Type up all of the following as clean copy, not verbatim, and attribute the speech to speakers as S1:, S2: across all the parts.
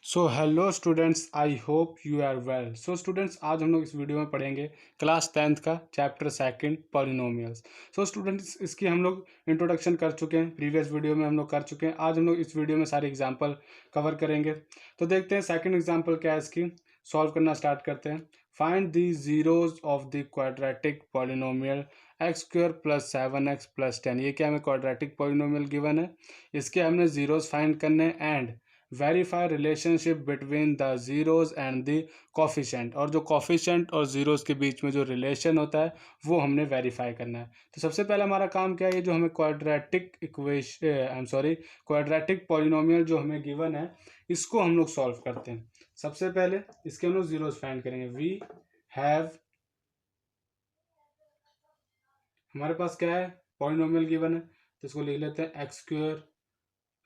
S1: So hello students, I hope you are well. So students, आज हम लोग इस वीडियो में पढ़ेंगे क्लास 10th का chapter second polynomials. So students, इसकी हम लोग इंट्रोडक्शन कर चुके हैं, प्रीवियस वीडियो में हम लोग कर चुके हैं। आज हम लोग इस वीडियो में सारे एग्जाम्पल कवर करेंगे। तो देखते हैं सेकंड एग्जाम्पल क्या है इसकी। सॉल्व करना स्टार्ट करते हैं। Find the zeros of the quadratic polynomial x square plus 7x plus 10। ये क्या हमें क्वाड्रेटिक पॉलिनोमियल गिवन है, इसके हमने जीरोज फाइंड करने and verify relationship between the zeros and the coefficient. और जो कॉफिशेंट और जीरोज के बीच में जो रिलेशन होता है वो हमने वेरीफाई करना है। तो सबसे पहले हमारा काम क्या है, ये जो हमें क्वाड्रेटिक इक्वेशन क्वाड्रेटिक पॉलिनोमियल जो हमें गिवन है इसको हम लोग सॉल्व करते हैं। सबसे पहले इसके हम लोग जीरोज फाइंड करेंगे। वी हैव, हमारे पास क्या है, पॉलिनोमियल गिवन है, तो इसको लिख लेते हैं x square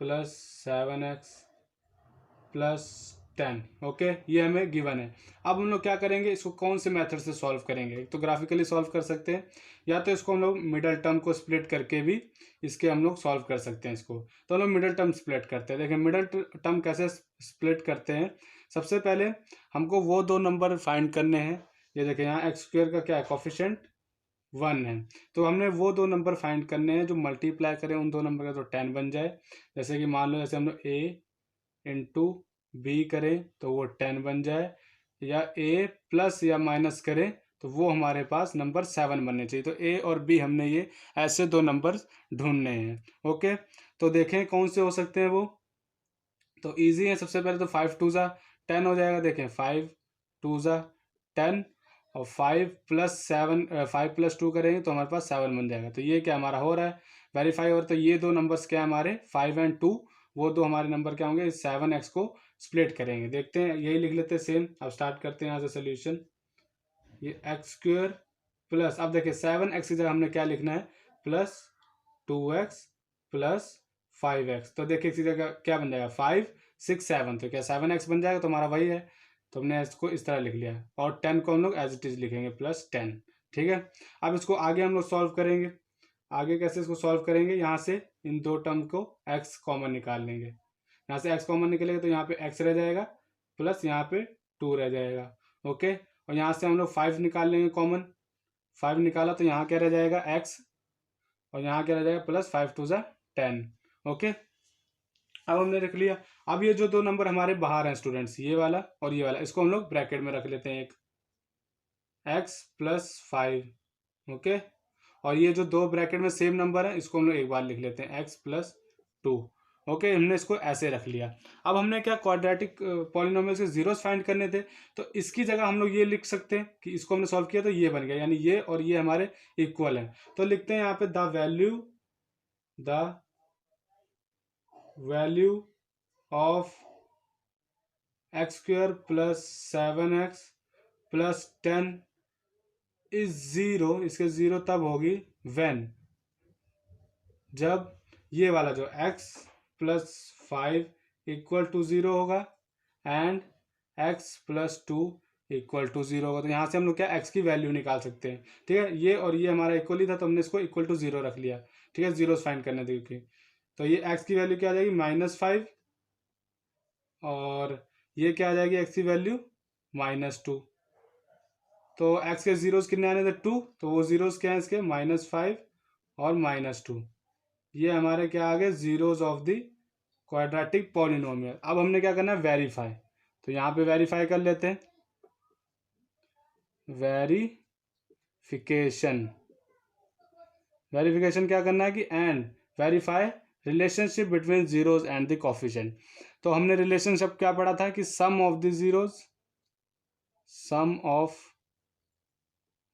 S1: plus 7x plus 10। Okay, ये हमें गिवन है। अब हम लोग क्या करेंगे, इसको कौन से मेथड से सॉल्व करेंगे। एक तो ग्राफिकली सॉल्व कर सकते हैं, या तो इसको हम लोग मिडल टर्म को स्प्लिट करके भी इसके हम लोग सॉल्व कर सकते हैं इसको। तो हम लोग मिडल टर्म स्प्लिट करते हैं। देखिए मिडल टर्म कैसे स्प्लिट करते हैं। सबसे पहले हमको वो दो नंबर फाइंड करने हैं। ये देखिए यहाँ एक्स स्क्वायर का क्या है, कॉफिशिएंट 1 है। तो हमने वो दो नंबर फाइंड करने हैं जो मल्टीप्लाई करें उन दो नंबर का तो 10 बन जाए। जैसे कि मान लो जैसे हम लोग ए इंटू बी करें तो वो 10 बन जाए, या ए प्लस या माइनस करें तो वो हमारे पास नंबर 7 बनने चाहिए। तो ए और बी हमने ये ऐसे दो नंबर ढूंढने हैं। ओके, तो देखें कौन से हो सकते हैं वो। तो इजी है। सबसे पहले तो 5 2 ज़ा 10 हो जाएगा। देखें 5 2 ज़ा 10 और 5 प्लस 7 5 प्लस 2 करेंगे तो हमारे पास 7 बन जाएगा। तो ये क्या हमारा हो रहा है, वेरीफाई हो रहा है। तो ये दो नंबर्स क्या हमारे 5 एंड 2, वो दो हमारे नंबर क्या होंगे, 7x को स्प्लिट करेंगे। देखते हैं, यही लिख लेते हैं सेम। अब स्टार्ट करते हैं यहाँ से सोल्यूशन। ये एक्स स्क्वायर प्लस, अब देखिए 7x की जगह हमने क्या लिखना है, प्लस 2x प्लस 5x। तो देखिए इसी जगह क्या बन जाएगा, 5 6 7, तो क्या 7x बन जाएगा। तो हमारा वही है, तो हमने इसको इस तरह लिख लिया। और 10 को हम लोग एज इट इज लिखेंगे प्लस 10। ठीक है, अब इसको आगे हम लोग सॉल्व करेंगे। आगे कैसे इसको सॉल्व करेंगे, यहाँ से इन दो टर्म को x कॉमन निकाल लेंगे। यहाँ से x कॉमन निकलेगा तो यहाँ पे x रह जाएगा, प्लस यहाँ पे 2 रह जाएगा। ओके, और यहाँ से हम लोग 5 निकाल लेंगे कॉमन। 5 निकाला तो यहाँ क्या रह जाएगा x, और यहाँ क्या रह जाएगा प्लस 5 2 ज़ा 10। ओके, अब हमने रख लिया। अब ये जो दो नंबर हमारे बाहर हैं स्टूडेंट्स, ये वाला और ये वाला, इसको हम लोग ब्रैकेट में रख लेते हैं, एक x प्लस 5। ओके, और ये जो दो ब्रैकेट में सेम नंबर है इसको हम लोग एक बार लिख लेते हैं, x प्लस 2। ओके, हमने इसको ऐसे रख लिया। अब हमने क्या, क्वाड्रेटिक पॉलिनोमियल से जीरोस फाइंड करने थे, तो इसकी जगह हम लोग ये लिख सकते हैं कि इसको हमने सॉल्व किया तो ये बन गया, यानी ये और ये हमारे इक्वल हैं। तो लिखते हैं यहाँ पे the value of x square plus 7x plus 10 is zero. इसके ज़ीरो तब होगी व्हेन, जब ये वाला जो x प्लस 5 इक्वल टू 0 होगा and x plus 2 equal to 0 होगा। तो यहाँ से हम लोग क्या x की वैल्यू निकाल सकते हैं। ठीक है, ये और ये हमारा इक्वल ही था तो हमने इसको इक्वल टू 0 रख लिया। ठीक है, जीरो फाइंड करने थे। तो ये x की वैल्यू क्या आ जाएगी, -5, और ये क्या आ जाएगी x की वैल्यू -2। तो x के जीरोस कितने आने थे, 2, तो वो जीरोस क्या है इसके, -5 और -2। ये हमारे क्या आ गए, zeros of the quadratic polynomial. अब हमने क्या करना है, वेरीफाई। तो यहाँ पे वेरीफाई कर लेते हैं, वेरीफिकेशन। वेरिफिकेशन क्या करना है कि and verify relationship between zeros and the coefficient. तो हमने रिलेशनशिप क्या पढ़ा था कि सम ऑफ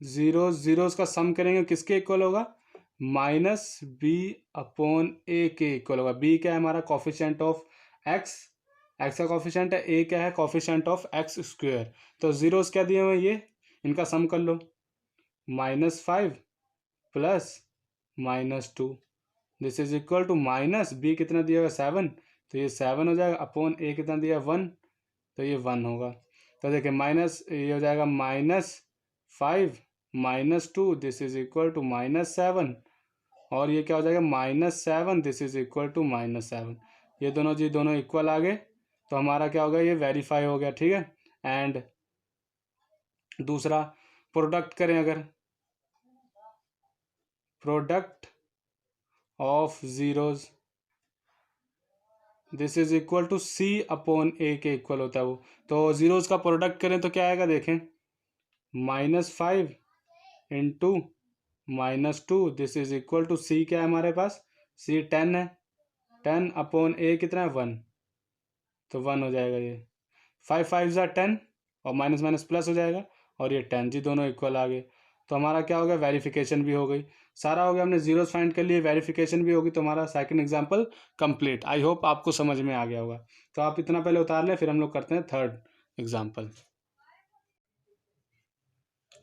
S1: जीरोस का सम करेंगे किसके इक्वल होगा, -b अपॉन a के इक्वल होगा। b क्या है हमारा, कॉफिशिएंट ऑफ x, x का कॉफिशिएंट है, a क्या है, कॉफिशिएंट ऑफ x स्क्वायर। तो जीरोस क्या दिए हुए, ये इनका सम कर लो, -5 plus -2, this is equal to minus B कितना दिया हुआ 7, तो ये 7 हो जाएगा, अपॉन ए कितना दिया 1, तो ये 1 होगा। तो देखिए माइनस ये हो जाएगा -5 -2, दिस इज इक्वल टू -7, और ये क्या हो जाएगा -7, दिस इज इक्वल टू -7। ये दोनों जी दोनों इक्वल आ गए। तो हमारा क्या होगा, ये वेरीफाई हो गया, ठीक है। एंड दूसरा, प्रोडक्ट करें अगर, product of zeros this is equal to c upon a के इक्वल होता है वो। तो जीरोज का प्रोडक्ट करें तो क्या आएगा, देखें, -5 into -2 this is equal to c, क्या है हमारे पास, सी 10 है, 10 अपॉन ए कितना है 1, तो 1 हो जाएगा ये। 5 5 ज़ा 10 और माइनस माइनस प्लस हो जाएगा, और ये 10 जी दोनों इक्वल आ गए। तो हमारा क्या हो गया, वेरिफिकेशन भी हो गई, सारा हो गया, हमने जीरोस फाइंड कर लिए, वेरिफिकेशन भी होगी, तो हमारा second example complete. I hope आपको समझ में आ गया होगा। तो आप इतना पहले उतार लें, फिर हम लोग करते हैं थर्ड एग्जाम्पल।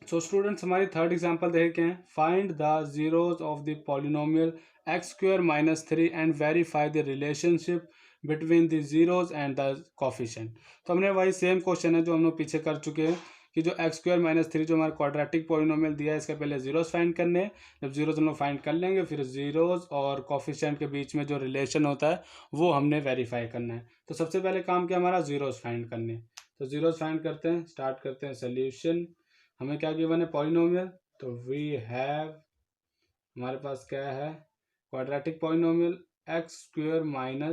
S1: सो स्टूडेंट्स, हमारी थर्ड एग्जांपल देखें हैं, find the zeros of the polynomial x² - 3 and verify the relationship between the zeros and the coefficient. तो हमने वही सेम क्वेश्चन है जो हम लोग पीछे कर चुके हैं, कि जो x² - 3 जो हमारा क्वाड्रेटिक पॉलिनोमियल दिया है, इसका पहले जीरोज फाइंड करने हैं। जब जीरोज हम लोग फाइंड कर लेंगे, फिर जीरोज और कोफिशिएंट के बीच में जो रिलेशन होता है वो हमने वेरीफाई करना है। तो सबसे पहले काम क्या हमारा, जीरोज फाइंड करने। तो जीरोज फाइंड करते हैं, स्टार्ट करते हैं सोल्यूशन। हमें क्या गिवन है, पॉलिनोमियल, तो वी हैव, हमारे पास क्या है, क्वाड्रेटिक पॉलिनोमियल x²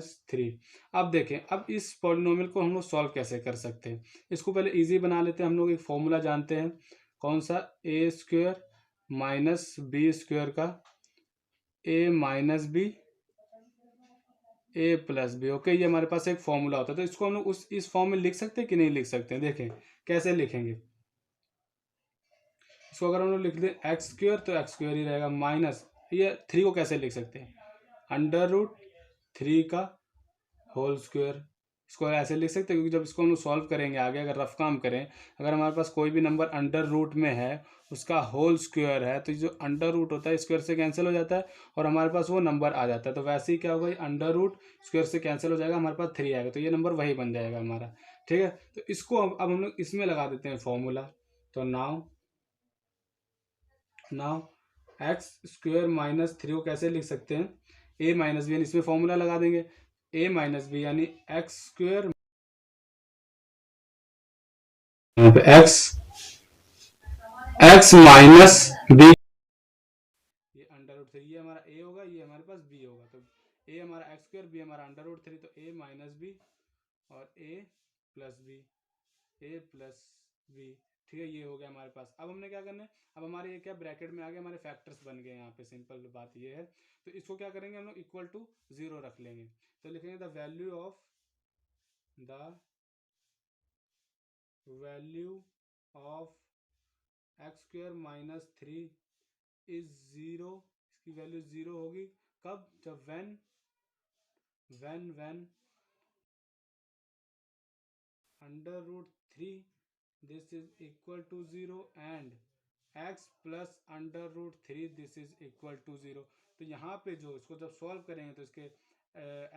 S1: - 3। अब देखें, अब इस पॉलिनोमियल को हम लोग सॉल्व कैसे कर सकते हैं। इसको पहले इजी बना लेते हैं। हम लोग एक फॉर्मूला जानते हैं, कौन सा, a² - b² का a - b a+b। ओके, ये हमारे पास एक फॉर्मूला होता है। तो इसको हम लोग इस फॉर्म में लिख सकते हैं कि नहीं लिख सकते हैं, देखें कैसे लिखेंगे। इसको अगर हम लोग लिख दें x² तो x² ही रहेगा, माइनस ये 3 को कैसे लिख सकते हैं, √3 का होल स्क्वायर। इसको ऐसे लिख सकते हैं, क्योंकि जब इसको हम लोग सॉल्व करेंगे आगे, अगर रफ काम करें, अगर हमारे पास कोई भी नंबर अंडर रूट में है, उसका होल स्क्वायर है, तो जो अंडर रूट होता है स्क्वायर से कैंसिल हो जाता है, और हमारे पास वो नंबर आ जाता है। तो वैसे ही क्या होगा, अंडर रूट स्क्वायर से कैंसिल हो जाएगा, हमारे पास 3 आएगा, तो ये नंबर वही बन जाएगा हमारा, ठीक है। तो इसको अब हम लोग इसमें लगा देते हैं फॉर्मूला। तो नाउ x² - 3 को कैसे लिख सकते हैं, a - b, यानी इसमें फॉर्मूला लगा देंगे, a - b यानी x² x - b, ये अंडर रूट 3, ये हमारा a होगा, ये हमारे पास b होगा। तो a हमारा x², b हमारा अंडर रूट 3, तो a - b और a+b, ठीक है, ये हो गया हमारे पास। अब हमने क्या करना है, अब हमारे ये क्या ब्रैकेट में आ गया, हमारे फैक्टर्स बन गए यहाँ पे, सिंपल बात ये है। तो इसको क्या करेंगे हम लोग, इक्वल टू 0 रख लेंगे। तो लिखेंगे the value of x² - 3 is 0। इसकी वैल्यू 0 होगी कब, जब when √3 this is equal to 0 and x plus √3 this is equal to 0। तो यहाँ पे जो इसको जब सॉल्व करेंगे, तो इसके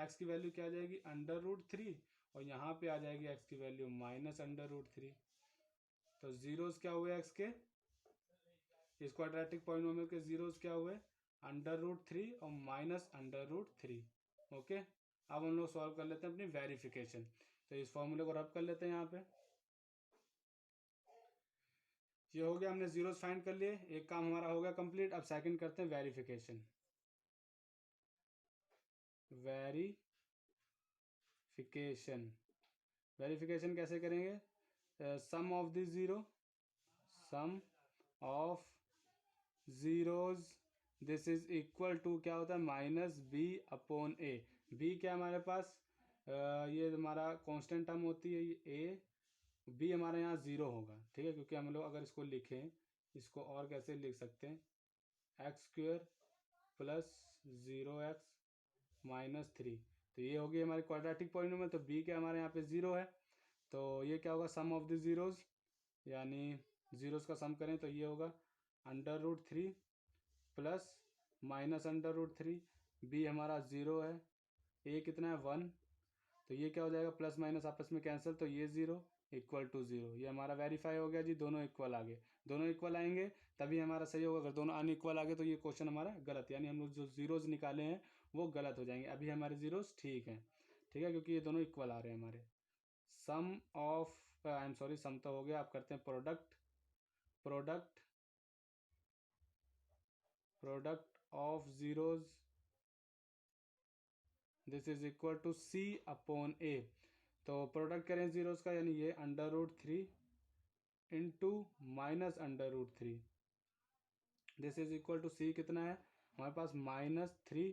S1: x की वैल्यू क्या आ जाएगी, √3, और यहाँ पे आ जाएगी x की वैल्यू -√3। तो जीरोस क्या हुए x के, इस क्वाड्रेटिक पॉलिनोमियल के जीरोस क्या हुए, √3 और -√3। ओके, अब हम लोग सॉल्व कर लेते हैं अपनी वेरिफिकेशन। तो इस फॉर्मूले को रब कर लेते हैं यहाँ पे। ये हो गया, हमने जीरोस फाइंड कर लिए, एक काम हमारा हो गया कंप्लीट। अब सेकंड करते हैं वेरिफिकेशन। वेरिफिकेशन कैसे करेंगे, sum of the zero, sum of zeros this is equal to क्या होता है, -b/a। b क्या हमारे पास, ये हमारा कांस्टेंट टर्म होती है, ये a, b हमारे यहाँ 0 होगा, ठीक है, क्योंकि हम लोग अगर इसको लिखें, इसको और कैसे लिख सकते हैं, x² + 0x - 3। तो ये होगी हमारी क्वाड्रेटिक पॉलिनोमियल। तो b क्या हमारे यहाँ पे 0 है, तो ये क्या होगा, सम ऑफ द जीरोज, यानी जीरोज का सम करें तो ये होगा √3 प्लस -√3। b हमारा 0 है, a कितना है 1, तो ये क्या हो जाएगा, प्लस माइनस आपस में कैंसिल, तो ये 0 इक्वल टू 0। ये हमारा वेरीफाई हो गया जी, दोनों इक्वल आ गए। दोनों इक्वल आएंगे तभी हमारा सही होगा, अगर दोनों अनइक्वल आ गए तो ये क्वेश्चन हमारा गलत, यानी हम लोग जो जीरोज निकाले हैं वो गलत हो जाएंगे। अभी हमारे जीरोज ठीक है, ठीक है, क्योंकि ये दोनों इक्वल आ रहे हैं हमारे। Sum of I am sorry, sum तो हो गया, आप करते हैं product product product of zeros, this is equal to c upon a. तो प्रोडक्ट करें जीरोज का, यानी ये √3 into -√3, this is equal to c कितना है हमारे पास -3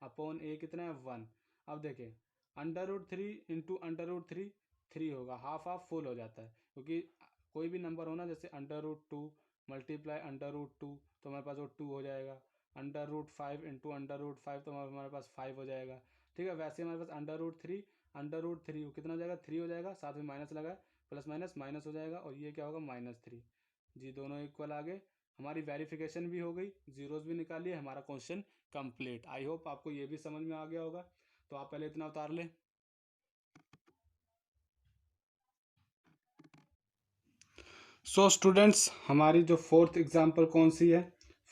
S1: अपॉन ए कितना है 1। अब देखें √3 इंटू √3 3 होगा, हाफ हाफ फुल हो जाता है, क्योंकि कोई भी नंबर होना जैसे √2 मल्टीप्लाई √2 तो हमारे पास वो 2 हो जाएगा, √5 इंटू √5 तो हमारे पास 5 हो जाएगा। ठीक है, वैसे हमारे पास √3 वो कितना हो जाएगा 3 हो जाएगा, साथ में माइनस लगा प्लस माइनस माइनस हो जाएगा, और ये क्या होगा -3 जी, दोनों इक्वल आ गए। हमारी वेरिफिकेशन भी हो गई, जीरोस भी निकालिए, हमारा क्वेश्चन कंप्लीट। आई होप आपको ये भी समझ में आ गया होगा। तो आप पहले इतना उतार लें। सो स्टूडेंट्स, हमारी जो फोर्थ एग्जांपल कौन सी है,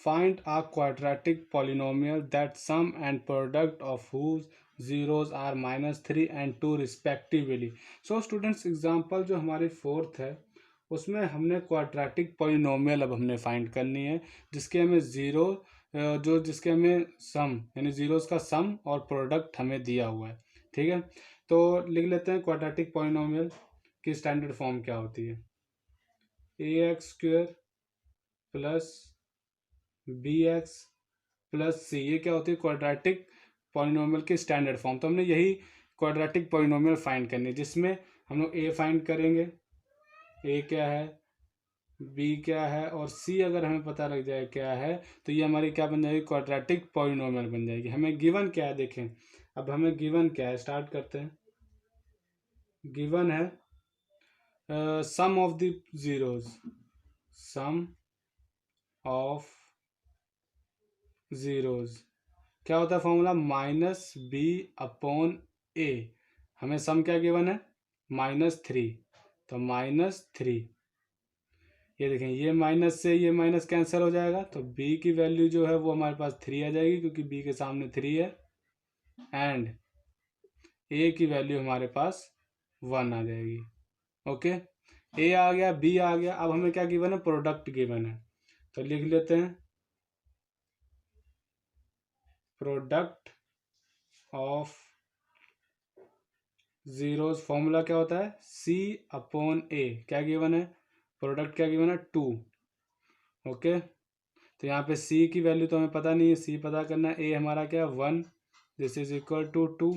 S1: find a quadratic polynomial that sum and product of whose zeros are -3 and 2 respectively. So students, example जो हमारी फोर्थ है उसमें हमने क्वाड्रेटिक पॉलिनोमियल अब हमने फाइंड करनी है, जिसके हमें जीरो जिसके हमें सम यानी जीरोस का सम और प्रोडक्ट हमें दिया हुआ है। ठीक है, तो लिख लेते हैं क्वाड्रेटिक पॉलिनोमियल की स्टैंडर्ड फॉर्म क्या होती है, ax² plus bx plus c, ये क्या होती है क्वाड्रेटिक पॉलिनोमियल की स्टैंडर्ड फॉर्म। तो हमने यही क्वाड्रेटिक पॉलिनोमियल फाइंड करनी है, जिसमें हम लोग a फाइंड करेंगे, a क्या है, b क्या है, और c अगर हमें पता लग जाए क्या है तो ये हमारी क्या बन जाएगी, क्वाड्रेटिक पॉलिनोमियल बन जाएगी। हमें गिवन क्या है देखें, अब हमें गिवन क्या है, स्टार्ट करते हैं। गिवन है sum of the zeros, sum of zeros क्या होता है फॉर्मूला, -b अपॉन a। हमें सम क्या गिवन है -3, तो -3, ये देखें ये माइनस से ये माइनस कैंसिल हो जाएगा, तो b की वैल्यू जो है वो हमारे पास 3 आ जाएगी, क्योंकि b के सामने 3 है, एंड a की वैल्यू हमारे पास 1 आ जाएगी। ओके, a आ गया, b आ गया, अब हमें क्या गिवन है, प्रोडक्ट गिवन है, तो लिख लेते हैं प्रोडक्ट ऑफ जीरोस। फॉर्मूला क्या होता है, c अपॉन a, क्या गिवन है, प्रोडक्ट क्या गिवन है 2। ओके, तो यहाँ पे c की वैल्यू तो हमें पता नहीं है, c पता करना है, a हमारा क्या है 1, this is equal to 2,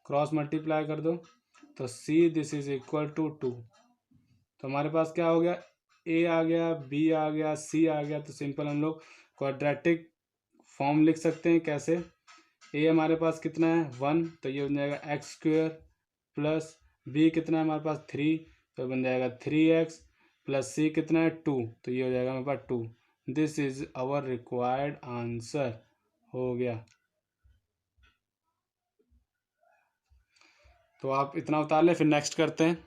S1: cross multiply कर दो तो c this is equal to 2। तो हमारे पास क्या हो गया, a आ गया, b आ गया, c आ गया, तो सिंपल हम लोग क्वाड्रेटिक फॉर्म लिख सकते हैं। कैसे, a हमारे पास कितना है 1, तो ये बन जाएगा x² प्लस b कितना है हमारे पास 3, तो बन जाएगा 3x प्लस c कितना है 2, तो ये हो जाएगा हमारे पास 2। This is our required answer, हो गया। तो आप इतना उतार लें, फिर नेक्स्ट करते हैं।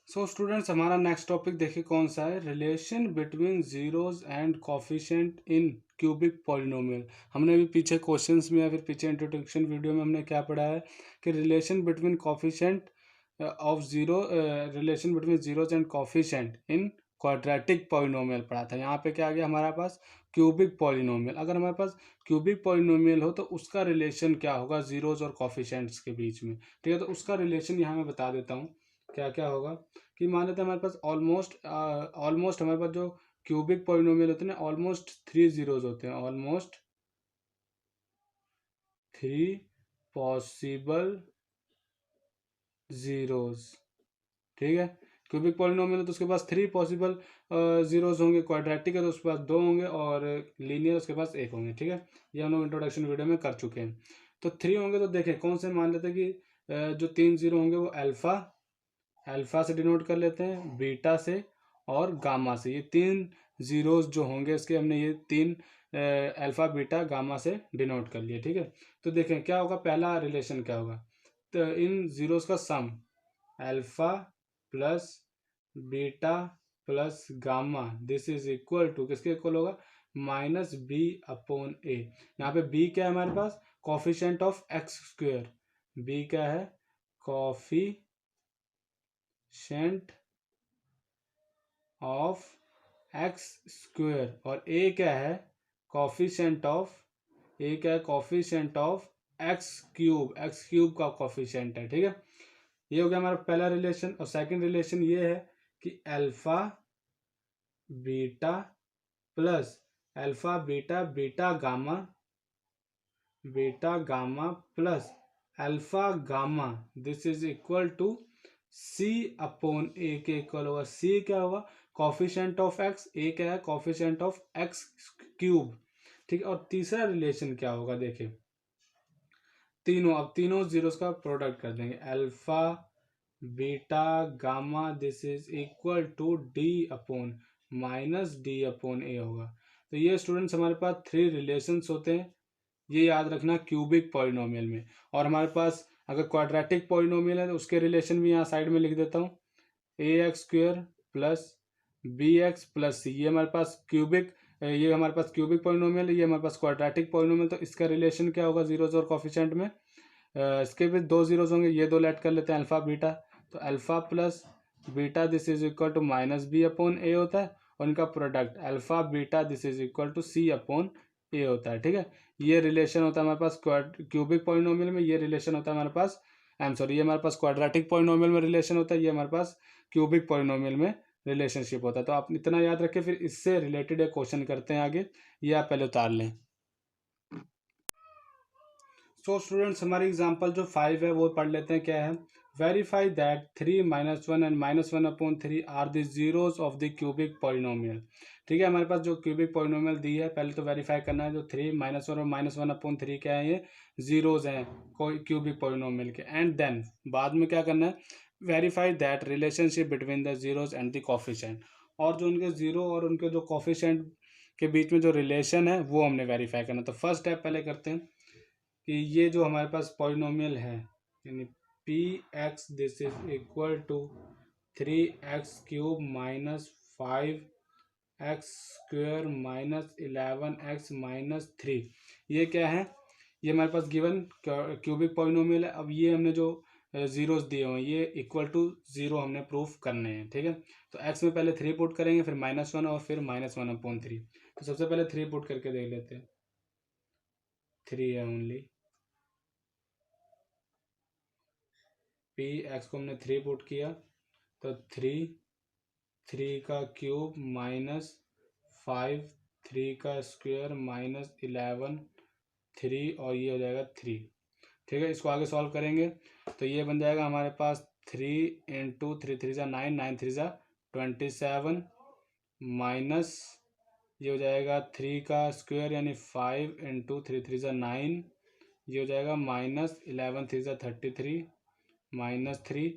S1: सो स्टूडेंट्स, हमारा नेक्स्ट टॉपिक देखिए कौन सा है, relation between zeros and coefficient in cubic polynomial. हमने अभी पीछे क्वेश्चंस में या फिर पीछे इंट्रोडक्शन वीडियो में हमने क्या पढ़ा है कि relation between coefficient of zero, relation between zeros and coefficient in quadratic polynomial पढ़ा था। यहाँ पे क्या आ गया हमारे पास, क्यूबिक पॉलिनोमियल। अगर हमारे पास क्यूबिक पॉलिनोमियल हो तो उसका रिलेशन क्या होगा जीरोस और कोफिशिएंट्स के बीच में। ठीक है, तो उसका रिलेशन यहाँ मैं बता देता हूँ क्या क्या होगा। कि मान लेते हैं हमारे पास ऑलमोस्ट हमारे पास जो क्यूबिक पॉलिनोमियल होते हैं ना, ऑलमोस्ट 3 जीरोज होते हैं, ऑलमोस्ट 3 पॉसिबल जीरोज। ठीक है, क्यूबिक पॉलिनोमियल है तो उसके पास 3 पॉसिबल जीरोज होंगे, क्वाड्रेटिक है तो उसके पास 2 होंगे, और लीनियर उसके पास 1 होंगे। ठीक है, ये हम लोग इंट्रोडक्शन वीडियो में कर चुके हैं। तो 3 होंगे तो देखें कौन से, मान लेते हैं कि जो 3 जीरो होंगे वो अल्फा से डिनोट कर लेते हैं, बीटा से और गामा से। ये 3 जीरोस जो होंगे इसके हमने ये 3 अल्फा बीटा गामा से डिनोट कर लिए। ठीक है, तो देखें क्या होगा, पहला रिलेशन क्या होगा, तो इन जीरोस का sum alpha plus beta plus gamma, this is equal to किसके इक्वल होगा, -b अपॉन a। यहाँ पे b क्या है हमारे पास, कोफिशिएंट ऑफ x², b क्या है कोफिशिएंट ऑफ एक्स स्क्वायर, और ए क्या है, कोफिशिएंट ऑफ, ए क्या है, कोफिशिएंट ऑफ एक्स क्यूब का कोफिशिएंट है, ठीक है। ये हो गया हमारा पहला रिलेशन। और सेकंड रिलेशन ये है कि alpha beta plus alpha beta beta gamma plus alpha gamma, this is equal to c upon a के इक्वल होगा। सी क्या होगा, कॉफिशिएंट ऑफ एक्स, ए क्या है, कॉफिशिएंट ऑफ एक्स क्यूब, ठीक है। और तीसरा रिलेशन क्या होगा, देखिए तीनों जीरोस का प्रोडक्ट कर देंगे, alpha beta gamma this is equal to d upon minus d upon a होगा। तो ये स्टूडेंट्स हमारे पास थ्री रिलेशंस होते हैं, ये याद रखना क्यूबिक पॉलिनोमियल में। और हमारे पास अगर क्वाड्रेटिक पॉलिनोमियल है तो उसके रिलेशन भी यहाँ साइड में लिख देता हूँ, a x square plus b x plus c, ये हमारे पास क्यूबिक, ये हमारे पास क्यूबिक पॉलिनोमियल है, ये हमारे पास क्वाड्रेटिक पॉलिनोमियल। तो इसका रिलेशन क्या होगा जीरोज और कॉफिशिएंट में, इसके भी दो जीरोज होंगे, ये दो लेट कर लेते हैं अल्फा बीटा, तो alpha plus beta this is equal to minus b upon a होता है, और इनका product alpha beta this is equal to c upon a होता है, ठीक है। ये रिलेशन होता है हमारे पास क्यूबिक पॉलिनोमियल में, ये रिलेशन होता है हमारे पास, आई एम सॉरी, ये हमारे पास क्वाड्रेटिक पॉलिनोमियल में रिलेशन होता है, ये हमारे पास क्यूबिक पॉलिनोमियल में रिलेशनशिप होता है। तो आप इतना याद रखें, फिर इससे रिलेटेड एक क्वेश्चन करते हैं आगे, ये आप पहले उतार लें। सो स्टूडेंट्स हमारी एग्जांपल जो 5 है वो पढ़ लेते हैं, क्या है, verify that 3 minus one and minus one upon three are the zeros of the cubic polynomial, ठीक है। हमारे पास जो क्यूबिक पॉलिनोमियल दी है, पहले तो वेरीफाई करना है, जो 3 माइनस वन और माइनस वन अपॉन थ्री क्या है, ये जीरोज हैं कोई क्यूबिक पॉलिनोमियल के। एंड देन बाद में क्या करना है, verify that relationship between the zeros and the coefficient, और जो उनके जीरो और उनके जो कॉफिशिएंट के बीच में जो रिलेशन है वो हमने वेरीफाई करना। तो फर्स्ट स्टेप पहले करते हैं कि ये जो हमारे पास पॉलिनोमियल है, यानी P X this is equal to 3x cube minus 5x square minus 11x minus 3, ये क्या है, ये हमारे पास गिवन क्यूबिक पॉलिनोमियल है। अब ये हमने जो जीरोस दिए हुए हैं ये इक्वल टू जीरो हमने प्रूफ करने हैं, ठीक है। तो x में पहले 3 पुट करेंगे, फिर माइनस वन और फिर माइनस वन अपॉन थ्री। तो सबसे पहले 3 पुट करके देख लेते हैं, 3 है ओनली, पी एक्स को हमने 3 पुट किया, तो 3 का क्यूब माइनस 5 3 का स्क्वायर माइनस 11 3, और ये हो जाएगा 3, ठीक है। इसको आगे सॉल्व करेंगे तो ये बन जाएगा हमारे पास 3 इंटू 3 3 9 9 3 27 माइनस, ये हो जाएगा 3 का स्क्वायर यानी 5 इंटू 3 3 9, ये हो जाएगा minus 11 3 33 minus 3,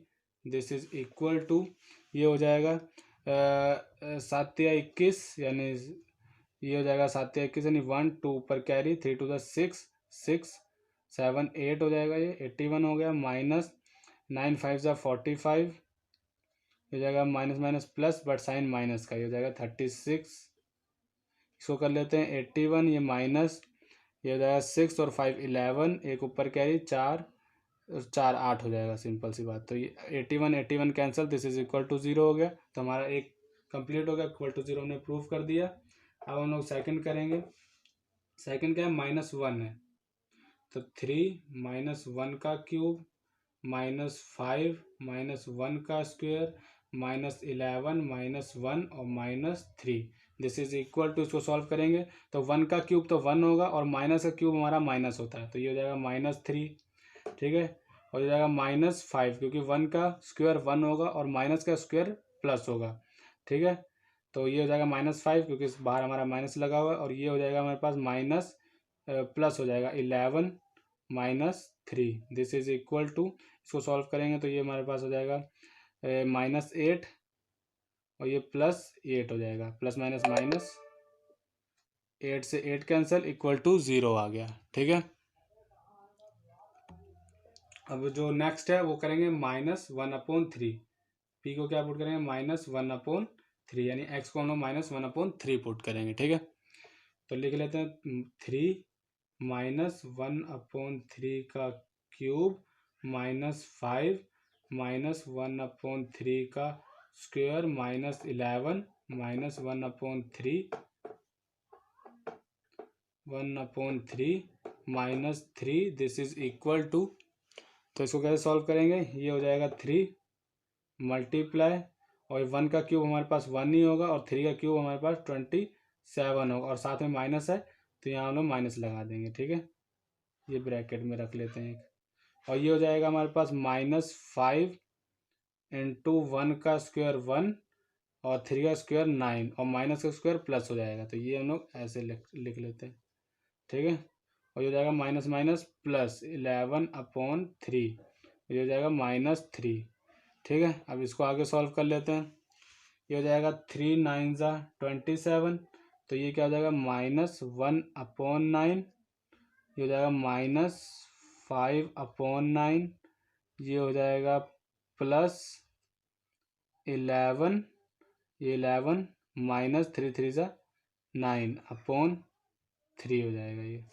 S1: this is equal to, ये हो जाएगा 7 या 21, यानी ये हो जाएगा 7 या 21 यानी 1 2 ऊपर कैरी, 3 टू 6 6 7 8 हो जाएगा, ये 81 हो गया, माइनस 9 5 45, हो जाएगा minus minus plus but sign minus का, ये हो जाएगा 36, इसको कर लेते हैं 81, ये माइनस, ये हो जाएगा 6 और 5 11, एक ऊपर कैरी 4 4 8 हो जाएगा, सिंपल सी बात। तो ये 81 cancel, this is equal to 0 हो गया, तो हमारा एक कंप्लीट हो गया, इक्वल टू 0 हमने प्रूफ कर दिया। अब हम लोग सेकंड करेंगे, सेकंड क्या है, माइनस वन है, तो 3 माइनस वन का क्यूब माइनस 5 माइनस वन का स्क्वेयर माइनस 11 माइनस 1 और minus 3, this is equal to, इसको सॉल्व करेंगे तो 1 का क्यूब तो 1 होगा और माइनस का क्यूब हमारा माइनस होता है, तो ये हो जाएगा -3, ठीक है। और हो जाएगा -5, क्योंकि 1 का स्क्वायर 1 होगा और माइनस का स्क्वायर प्लस होगा, ठीक है। तो ये हो जाएगा -5, क्योंकि इस बाहर हमारा माइनस लगा हुआ है, और ये हो जाएगा हमारे पास माइनस प्लस हो जाएगा 11 -3, दिस इज इक्वल टू, इसको सॉल्व करेंगे तो ये हमारे पास हो जाएगा -8 और ये +8 हो जाएगा, प्लस माइनस माइनस, 8 से 8 कैंसिल, इक्वल टू 0 आ गया, ठीक है। अब जो नेक्स्ट है वो करेंगे -1/3, पी को क्या पुट करेंगे, -1/3, यानी एक्स को हम लोग -1/3 पुट करेंगे, ठीक है। तो लिख लेते हैं 3 -1/3 का क्यूब -5 -1/3 का square -11 -1/3 -3 this is equal to, तो इसको कैसे सॉल्व करेंगे, ये हो जाएगा 3 मल्टीप्लाई, और 1 का क्यूब हमारे पास 1 ही होगा और 3 का क्यूब हमारे पास 27 होगा, और साथ में माइनस है तो यहाँ हम लोग माइनस लगा देंगे। ठीक है, ये ब्रैकेट में रख लेते हैं, और ये हो जाएगा हमारे पास -5 इंटू 1 का स्क्वायर 1 और 3 का स्क्वायर 9 और माइनस का स्क्वायर प्लस हो जाएगा, तो ये हम लोग ऐसे लिख लेते हैं। ठीक है, और ये हो जाएगा माइनस माइनस प्लस 11/3, ये हो जाएगा -3। ठीक है, अब इसको आगे सॉल्व कर लेते हैं। ये हो जाएगा 3 9 ज़ा 27, तो ये क्या हो जाएगा -1/9, ये हो जाएगा -5/9, ये हो जाएगा +11, ये 11 -3 3 ज़ा 9/3 हो जाएगा ये।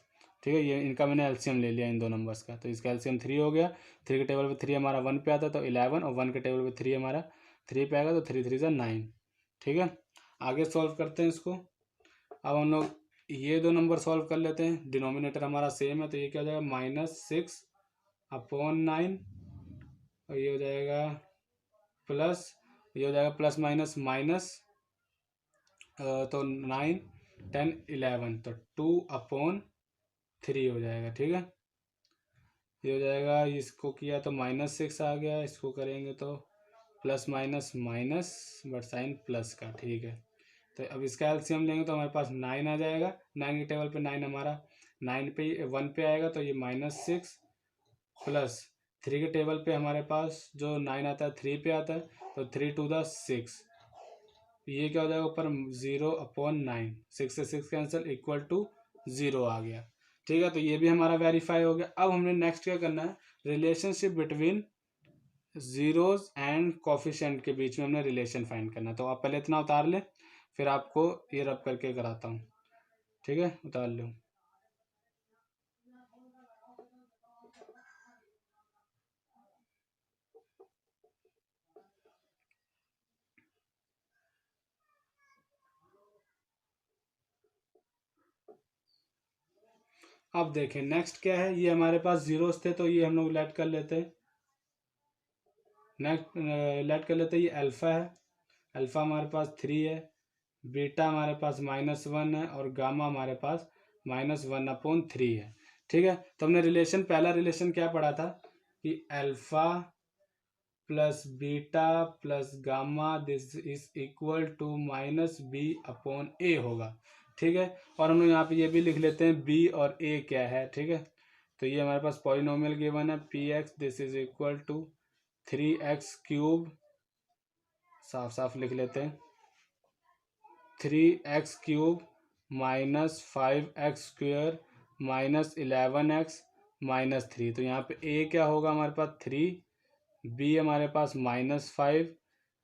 S1: ठीक है, ये इनका मैंने एलसीएम ले लिया इन दो नंबर्स का, तो इसका एलसीएम 3 हो गया। 3 के टेबल पे 3 हमारा 1 पे आता है तो 11, और 1 के टेबल पे 3 हमारा 3 पे आएगा तो 3 3 ज़ा 9। ठीक है, आगे सॉल्व करते हैं इसको। अब हम लोग ये दो नंबर सॉल्व कर लेते हैं, डिनोमिनेटर हमारा सेम है, तो ये क्या हो जाएगा -6/9, और ये हो जाएगा प्लस, ये हो जाएगा प्लस माइनस माइनस, तो 9 10 11, तो 2/3 हो जाएगा। ठीक है, ये हो जाएगा, इसको किया तो -6 आ गया, इसको करेंगे तो plus minus minus but sign plus का। ठीक है, तो अब इसका एलसीएम लेंगे तो हमारे पास 9 आ जाएगा। 9 के टेबल पे 9 हमारा 9 पे 1 पे आएगा, तो ये -6 प्लस 3 के टेबल पे हमारे पास जो 9 आता है 3 पे आता है, तो 3 2 ज़ा 6, ये क्या हो जाएगा ऊपर 0/9, 6 से 6 कैंसिल इक्वल टू 0 आ गया। ठीक है, तो ये भी हमारा वेरीफाई हो गया। अब हमने नेक्स्ट क्या करना है, relationship between zeros and coefficient के बीच में हमने रिलेशन फाइंड करना है। तो आप पहले इतना उतार लें, फिर आपको ये रब करके कराता हूँ। ठीक है, उतार लो। अब देखें नेक्स्ट क्या है, ये हमारे पास जीरोस थे तो ये हम लोग लेट कर लेते हैं, नेक्स्ट लेट कर लेते हैं। ये अल्फ़ा है, अल्फ़ा हमारे पास 3 है, बीटा हमारे पास -1 है, और गामा हमारे पास -1/3 है। ठीक है, तो हमने रिलेशन, पहला रिलेशन क्या पढ़ा था कि alpha plus beta plus gamma this is equal to -b/a होगा। ठीक है, और हम लोग यहाँ पे ये भी लिख लेते हैं b और a क्या है। ठीक है, तो ये हमारे पास पॉलिनोमियल गिवन है, px this is equal to 3x3, साफ साफ लिख लेते हैं, 3x3 -5x² -11x -3, तो यहाँ पे a क्या होगा हमारे पास 3, b हमारे पास -5,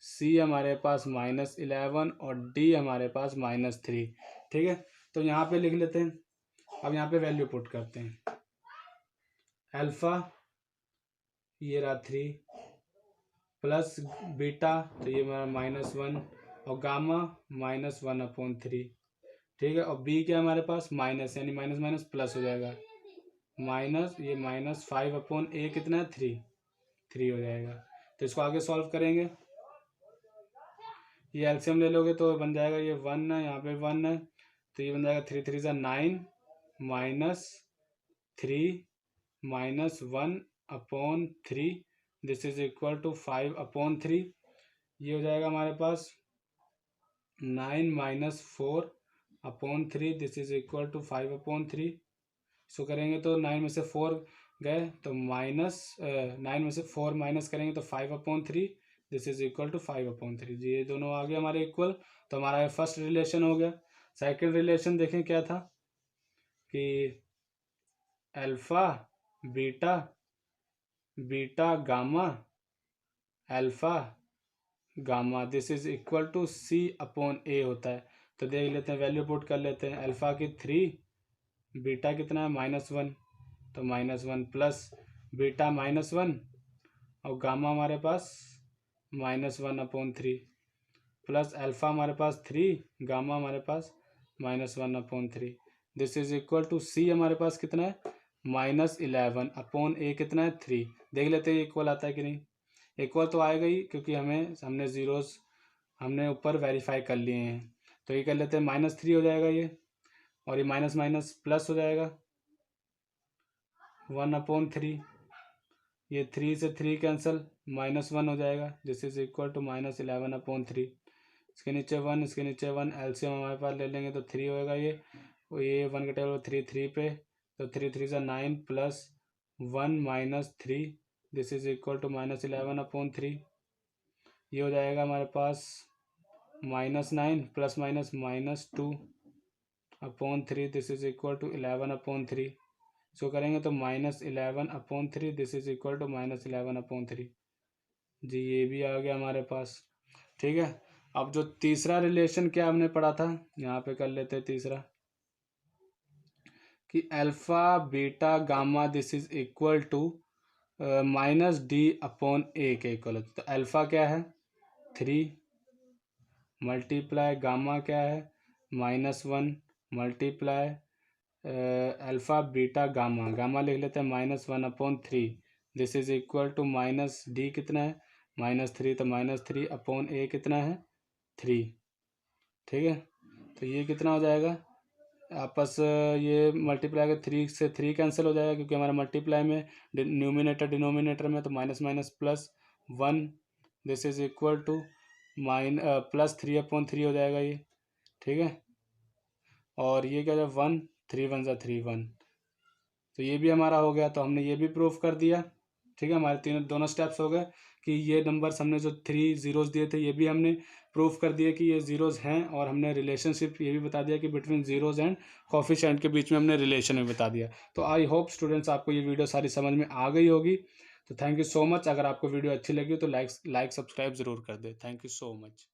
S1: c हमारे पास -11 और d हमारे पास -3। ठीक है, तो यहाँ पे लिख लेते हैं। अब यहाँ पे वैल्यू पुट करते हैं, अल्फ़ा ये रहा 3 प्लस बीटा, तो ये हमारा -1, और गामा -1/3। ठीक है, और b क्या हमारे पास माइनस, यानी माइनस माइनस प्लस हो जाएगा, माइनस ये -5/a कितना है 3 हो जाएगा। तो इसको आगे सॉल्व करेंगे, ये एलसीएम ले लोगे तो बन जाएगा, ये 1 है, यहाँ पे 1 है, तो ये बन जाएगा 3 3 ज़ा 9 -3 -1/3 दिस इज इक्वल टू 5/3। ये हो जाएगा हमारे पास 9 -4/3 दिस इज इक्वल टू 5/3। इसको करेंगे तो 9 में से 4 गए तो -9 में से 4 माइनस करेंगे तो 5/3 दिस इज इक्वल टू 5/3। ये दोनों आ गए हमारे इक्वल, तो हमारा फर्स्ट रिलेशन हो गया। सेकंड रिलेशन देखें क्या था कि alpha beta beta gamma alpha gamma this is equal to c/a होता है। तो देख लेते हैं, वैल्यू पुट कर लेते हैं, अल्फ़ा की 3, बीटा कितना है -1, तो -1 प्लस बीटा -1 और गामा हमारे पास -1/3 प्लस अल्फ़ा हमारे पास 3, गामा हमारे पास -1/3। दिस इज इक्वल टू सी हमारे पास कितना है -11/a कितना है 3। देख लेते हैं इक्वल आता है कि नहीं। इक्वल तो आएगा ही क्योंकि हमने ज़ीरोज़ हमने ऊपर वेरीफाई कर लिए हैं। तो ये कर लेते हैं -3 हो जाएगा ये, और ये माइनस माइनस प्लस हो जाएगा 1/3। ये 3 से 3 कैंसिल, -1 हो जाएगा। This is equal to -11/3। इसके नीचे 1, इसके नीचे 1, एलसीएम हमारे पास ले लेंगे तो 3 होएगा ये, और ये 1 का टेबल 3 पे, तो 3 3 से 9 plus 1 -3। This is equal to -11/3। ये हो जाएगा हमारे पास -9 plus minus -2/3। This is equal to 11/3। इसको करेंगे तो -11/3। This is equal to -11/3। जी ये भी आ गया हमारे पास। ठीक है, अब जो तीसरा रिलेशन क्या हमने पढ़ा था, यहाँ पे कर लेते हैं तीसरा, कि alpha beta gamma this is equal to -d/a के इक्वल। तो अल्फा क्या है 3 मल्टीप्लाई गामा क्या है -1 multiply alpha beta gamma, gamma लिख लेते हैं -1/3। This is equal to -d कितना है -3, तो -3/a कितना है 3। ठीक है, तो ये कितना हो जाएगा आपस ये मल्टीप्लाई का 3 से 3 कैंसिल हो जाएगा क्योंकि हमारा मल्टीप्लाई में न्यूमिनेटर डिनोमिनेटर में, तो minus minus plus 1। This is equal to +3/3 हो जाएगा ये। ठीक है, और ये क्या है 1, 3 1 = 3 1। तो ये भी हमारा हो गया, तो हमने ये भी प्रूफ कर दिया। ठीक है, हमारे दोनों स्टेप्स हो गए कि ये नंबर्स हमने जो 3 ज़ीरोज़ दिए थे ये भी हमने प्रूफ कर दिया कि ये ज़ीरोज़ हैं, और हमने रिलेशनशिप ये भी बता दिया कि बिटवीन ज़ीरोज़ एंड कोफिशिएंट के बीच में हमने रिलेशन भी बता दिया। तो आई होप स्टूडेंट्स आपको ये वीडियो सारी समझ में आ गई होगी। तो थैंक यू सो मच। अगर आपको वीडियो अच्छी लगी तो लाइक सब्सक्राइब ज़रूर कर दे। Thank you so much.